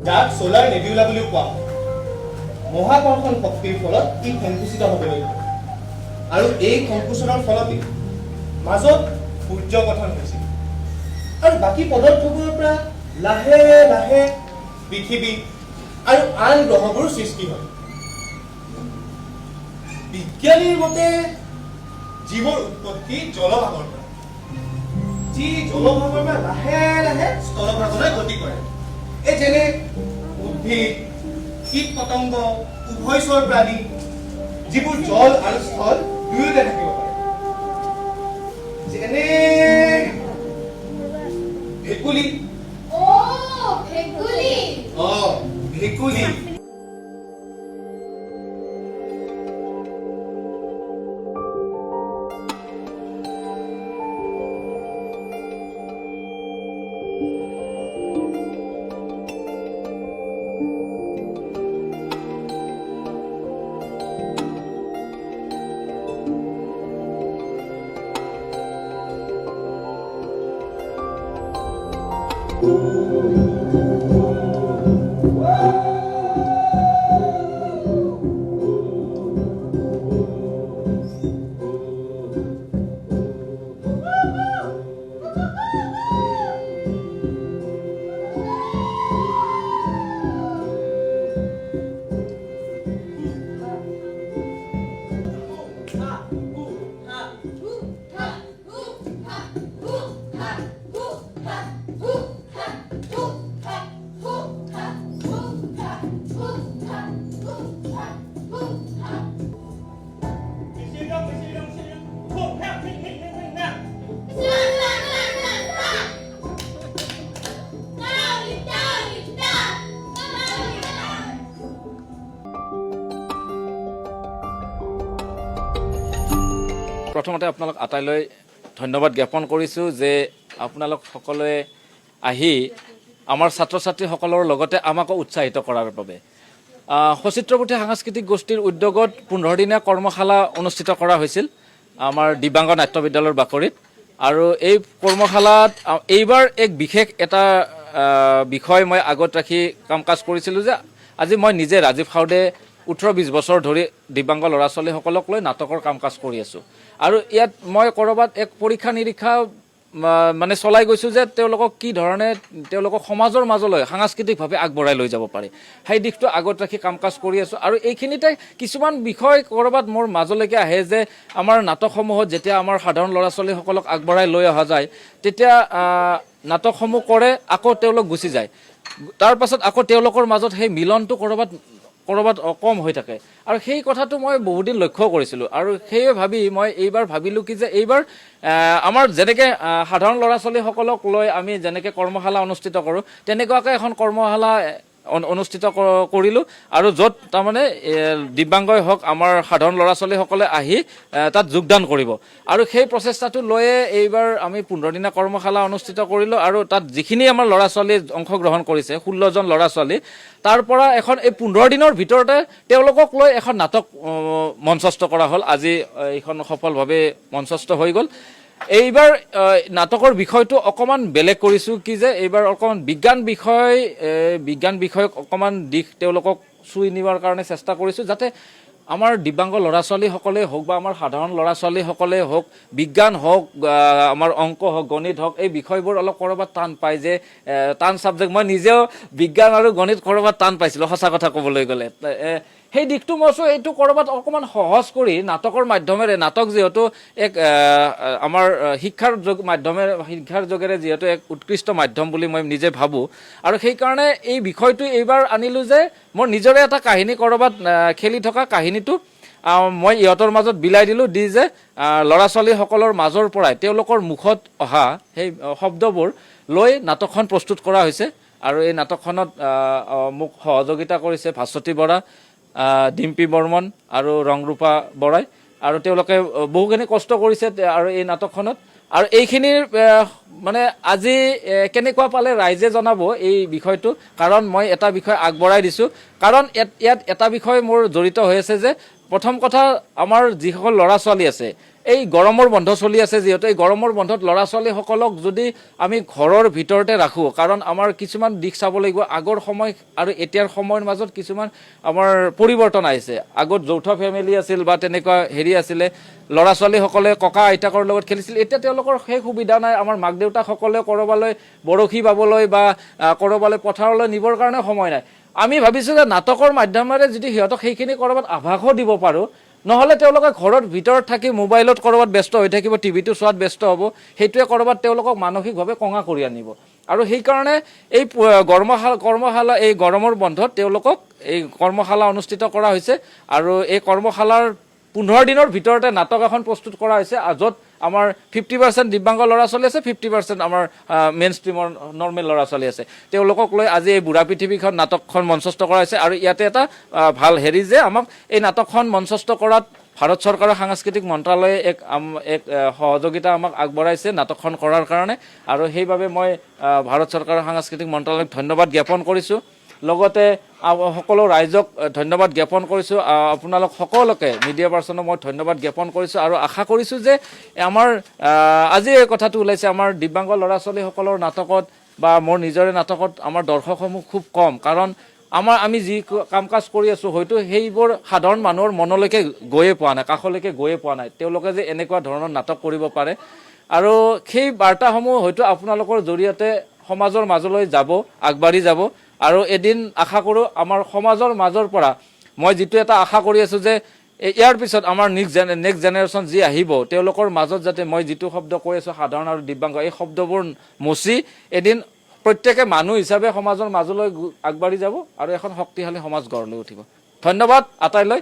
যাক solar nebula বুলিও কোৱা হয়। মহাকৰ্ষণ শক্তিৰ ফলত ই সংকুচিত হ'বলৈ ধৰে আৰু এই সংকুচনৰ ফলতে মাজত সূৰ্য গঠন হৈছিল আৰু বাকী পদাৰ্থবোৰৰ পৰা লাহে লাহে পৃথিৱী আৰু আন গ্ৰহবোৰ সৃষ্টি হয়। বিজ্ঞানীৰ মতে জীৱৰ উৎপত্তি জলভাগৰ পৰা, যি জলভাগৰ পৰা লাহে লাহে স্থলভাগলৈ গতি কৰে। এই যেনে উদ্ভিদ, কীট পতংগ, উভয়চৰ প্ৰাণী, যিবোৰ জল আৰু স্থল দুয়োতে থাকিব পাৰে। যেনে ভেকুলী। ভেকুলী প্ৰথমতে আপোনালোক আটাইলৈ ধন্যবাদ জ্ঞাপন কৰিছোঁ যে আপোনালোক সকলোৱে আহি আমাৰ ছাত্ৰ ছাত্ৰীসকলৰ লগতে আমাকো উৎসাহিত কৰাৰ বাবে। সচিত্ৰপুথি সাংস্কৃতিক গোষ্ঠীৰ উদ্যোগত 15 দিনীয়া কৰ্মশালা অনুষ্ঠিত কৰা হৈছিল আমাৰ দিব্যাংগ নাট্য বিদ্যালয়ৰ বাকৰিত। আৰু এই কৰ্মশালাত এইবাৰ এক বিশেষ এটা বিষয় মই আগত ৰাখি কাম কাজ কৰিছিলোঁ যে আজি মই নিজে ৰাজীৱ খাউদে 18-20 বছৰ ধৰি দিব্যাংগ ল'ৰা ছোৱালীসকলক লৈ নাটকৰ কাম কাজ কৰি আছোঁ। আৰু ইয়াত মই ক'ৰবাত এক পৰীক্ষা নিৰীক্ষা মানে চলাই গৈছোঁ যে তেওঁলোকক কি ধৰণে তেওঁলোকক সমাজৰ মাজলৈ সাংস্কৃতিকভাৱে আগবঢ়াই লৈ যাব পাৰে, সেই দিশটো আগত ৰাখি কাম কাজ কৰি আছোঁ। আৰু এইখিনিতে কিছুমান বিষয় ক'ৰবাত মোৰ মাজলৈকে আহে যে আমাৰ নাটকসমূহত যেতিয়া আমাৰ সাধাৰণ ল'ৰা ছোৱালীসকলক আগবঢ়াই লৈ অহা যায় তেতিয়া নাটকসমূহ কৰে, আকৌ তেওঁলোক গুচি যায়। তাৰ পাছত আকৌ তেওঁলোকৰ মাজত সেই মিলনটো ক'ৰবাত কম হৈ থাকে। আৰু সেই কথাটো মই বহুদিন লক্ষ্য কৰিছিলোঁ। আৰু সেয়ে ভাবি মই এইবাৰ ভাবিলোঁ কি যে এইবাৰ আমাৰ যেনেকৈ সাধাৰণ ল'ৰা ছোৱালীসকলক লৈ আমি যেনেকৈ কৰ্মশালা অনুষ্ঠিত কৰোঁ তেনেকুৱাকৈ এখন কৰ্মশালা অনুষ্ঠিত কৰিলোঁ। আৰু য'ত তাৰমানে দিব্যাংগই হওক আমাৰ সাধাৰণ ল'ৰা ছোৱালীসকলে আহি তাত যোগদান কৰিব। আৰু সেই প্ৰচেষ্টাটো লৈয়ে এইবাৰ আমি 15 দিনীয়া কৰ্মশালা অনুষ্ঠিত কৰিলোঁ। আৰু তাত যিখিনি আমাৰ ল'ৰা ছোৱালী অংশগ্ৰহণ কৰিছে 16জন ল'ৰা ছোৱালী, তাৰ পৰা এখন এই 15 দিনৰ ভিতৰতে তেওঁলোকক লৈ এখন নাটক মঞ্চস্থ কৰা হ'ল। আজি এইখন সফলভাৱে মঞ্চস্থ হৈ গ'ল। এইবাৰ নাটকৰ বিষয়টো অকণমান বেলেগ কৰিছোঁ কি যে এইবাৰ অকণমান বিজ্ঞান বিষয়ক অকণমান দিশ তেওঁলোকক চুই নিবৰ কাৰণে চেষ্টা কৰিছোঁ, যাতে আমাৰ দিব্যাংগ ল'ৰা ছোৱালীসকলেই হওক বা আমাৰ সাধাৰণ ল'ৰা ছোৱালীসকলেই হওক, বিজ্ঞান হওক, আমাৰ অংক হওক, গণিত হওক, এই বিষয়বোৰ অলপ ক'ৰবাত টান পায় যে টান ছাবজেক্ট। মই নিজেও বিজ্ঞান আৰু গণিত ক'ৰবাত টান পাইছিলোঁ সঁচা কথা ক'বলৈ গ'লে। সেই দিশটো মই কৈছোঁ এইটো ক'ৰবাত অকণমান সহজ কৰি নাটকৰ মাধ্যমেৰে, নাটক যিহেতু এক আমাৰ শিক্ষাৰ যোগেৰে যিহেতু এক উৎকৃষ্ট মাধ্যম বুলি মই নিজে ভাবোঁ। আৰু সেইকাৰণে এই বিষয়টো এইবাৰ আনিলোঁ যে মোৰ নিজৰে এটা কাহিনী ক'ৰবাত খেলি থকা কাহিনীটো মই ইহঁতৰ মাজত বিলাই দিলোঁ, দি যে ল'ৰা ছোৱালীসকলৰ মাজৰ পৰাই তেওঁলোকৰ মুখত অহা সেই শব্দবোৰ লৈ নাটকখন প্ৰস্তুত কৰা হৈছে। আৰু এই নাটকখনত মোক সহযোগিতা কৰিছে ভাস্বতী বৰা, ডিম্পী বৰ্মন আৰু ৰংৰূপা বৰাই। আৰু তেওঁলোকে বহুখিনি কষ্ট কৰিছে আৰু এই নাটকখনত। আৰু এইখিনিৰ মানে আজি কেনেকুৱা পালে ৰাইজে জনাব এই বিষয়টো, কাৰণ মই এটা বিষয় আগবঢ়াই দিছোঁ। কাৰণ ইয়াত এটা বিষয় মোৰ জড়িত হৈ আছে যে প্ৰথম কথা আমাৰ যিসকল ল'ৰা ছোৱালী আছে এই গৰমৰ বন্ধ চলি আছে যিহেতু এই গৰমৰ বন্ধত ল'ৰা ছোৱালীসকলক যদি আমি ঘৰৰ ভিতৰতে ৰাখোঁ, কাৰণ আমাৰ কিছুমান দিশ চাব লাগিব। আগৰ সময় আৰু এতিয়াৰ সময়ৰ মাজত কিছুমান আমাৰ পৰিৱৰ্তন আহিছে। আগত যৌথ ফেমিলি আছিল বা তেনেকুৱা আছিলে, ল'ৰা ছোৱালীসকলে ককা আইতাকৰ লগত খেলিছিল। এতিয়া তেওঁলোকৰ সেই সুবিধা নাই। আমাৰ মাক দেউতাকসকলে ক'ৰবালৈ বৰশী বাবলৈ বা ক'ৰবালৈ পথাৰলৈ নিবৰ কাৰণে সময় নাই। আমি ভাবিছোঁ যে নাটকৰ মাধ্যমেৰে যদি সিহঁতক সেইখিনি ক'ৰবাত আভাসো দিব পাৰোঁ, নহ'লে তেওঁলোকে ঘৰৰ ভিতৰত থাকি মোবাইলত ক'ৰবাত ব্যস্ত হৈ থাকিব, টিভিটো চোৱাত ব্যস্ত হ'ব, সেইটোৱে ক'ৰবাত তেওঁলোকক মানসিকভাৱে কঙা কৰি আনিব। আৰু সেইকাৰণে এই কৰ্মশালা এই গৰমৰ বন্ধত তেওঁলোকক এই কৰ্মশালা অনুষ্ঠিত কৰা হৈছে। আৰু এই কৰ্মশালাৰ 15 দিনৰ ভিতৰতে নাটক এখন প্ৰস্তুত কৰা হৈছে, য'ত আমাৰ 50% দিব্যাংগ ল'ৰা ছোৱালী আছে, 50% আমাৰ মেইন ষ্ট্ৰীমৰ নৰ্মেল ল'ৰা ছোৱালী আছে। তেওঁলোকক লৈ আজি এই বুঢ়া পৃথিৱীখন নাটকখন মঞ্চস্থ কৰা হৈছে। আৰু ইয়াতে এটা ভাল যে আমাক এই নাটকখন মঞ্চস্থ কৰাত ভাৰত চৰকাৰৰ সাংস্কৃতিক মন্ত্ৰালয়ে এক সহযোগিতা আমাক আগবঢ়াইছে নাটকখন কৰাৰ কাৰণে। আৰু সেইবাবে মই ভাৰত চৰকাৰৰ সাংস্কৃতিক মন্ত্ৰালয়ক ধন্যবাদ জ্ঞাপন কৰিছোঁ। লগতে সকলো ৰাইজক ধন্যবাদ জ্ঞাপন কৰিছোঁ। আপোনালোক সকলোকে মিডিয়া পাৰ্চনক মই ধন্যবাদ জ্ঞাপন কৰিছোঁ। আৰু আশা কৰিছোঁ যে আমাৰ আজি এই কথাটো ওলাইছে, আমাৰ দিব্যাংগ ল'ৰা ছোৱালীসকলৰ নাটকত বা মোৰ নিজৰে নাটকত আমাৰ দৰ্শকসমূহ খুব কম। কাৰণ আমি যি কাম কাজ কৰি আছোঁ হয়তো সেইবোৰ সাধাৰণ মানুহৰ মনলৈকে গৈয়ে পোৱা নাই, কাষলৈকে গৈয়ে পোৱা নাই। তেওঁলোকে যে এনেকুৱা ধৰণৰ নাটক কৰিব পাৰে, আৰু সেই বাৰ্তাসমূহ হয়তো আপোনালোকৰ জৰিয়তে সমাজৰ মাজলৈ যাব, আগবাঢ়ি যাব। আৰু এদিন আশা কৰোঁ আমাৰ সমাজৰ মাজৰ পৰা মই যিটো এটা আশা কৰি আছোঁ যে ইয়াৰ পিছত আমাৰ নেক্সট জেনেৰেশ্যন যি আহিব, তেওঁলোকৰ মাজত যাতে মই যিটো শব্দ কৈ আছোঁ সাধাৰণ আৰু দিব্যাংগ, এই শব্দবোৰ মচি এদিন প্ৰত্যেকে মানুহ হিচাপে সমাজৰ মাজলৈ আগবাঢ়ি যাব আৰু এখন শক্তিশালী সমাজ গঢ় লৈ উঠিব। ধন্যবাদ আটাইলৈ।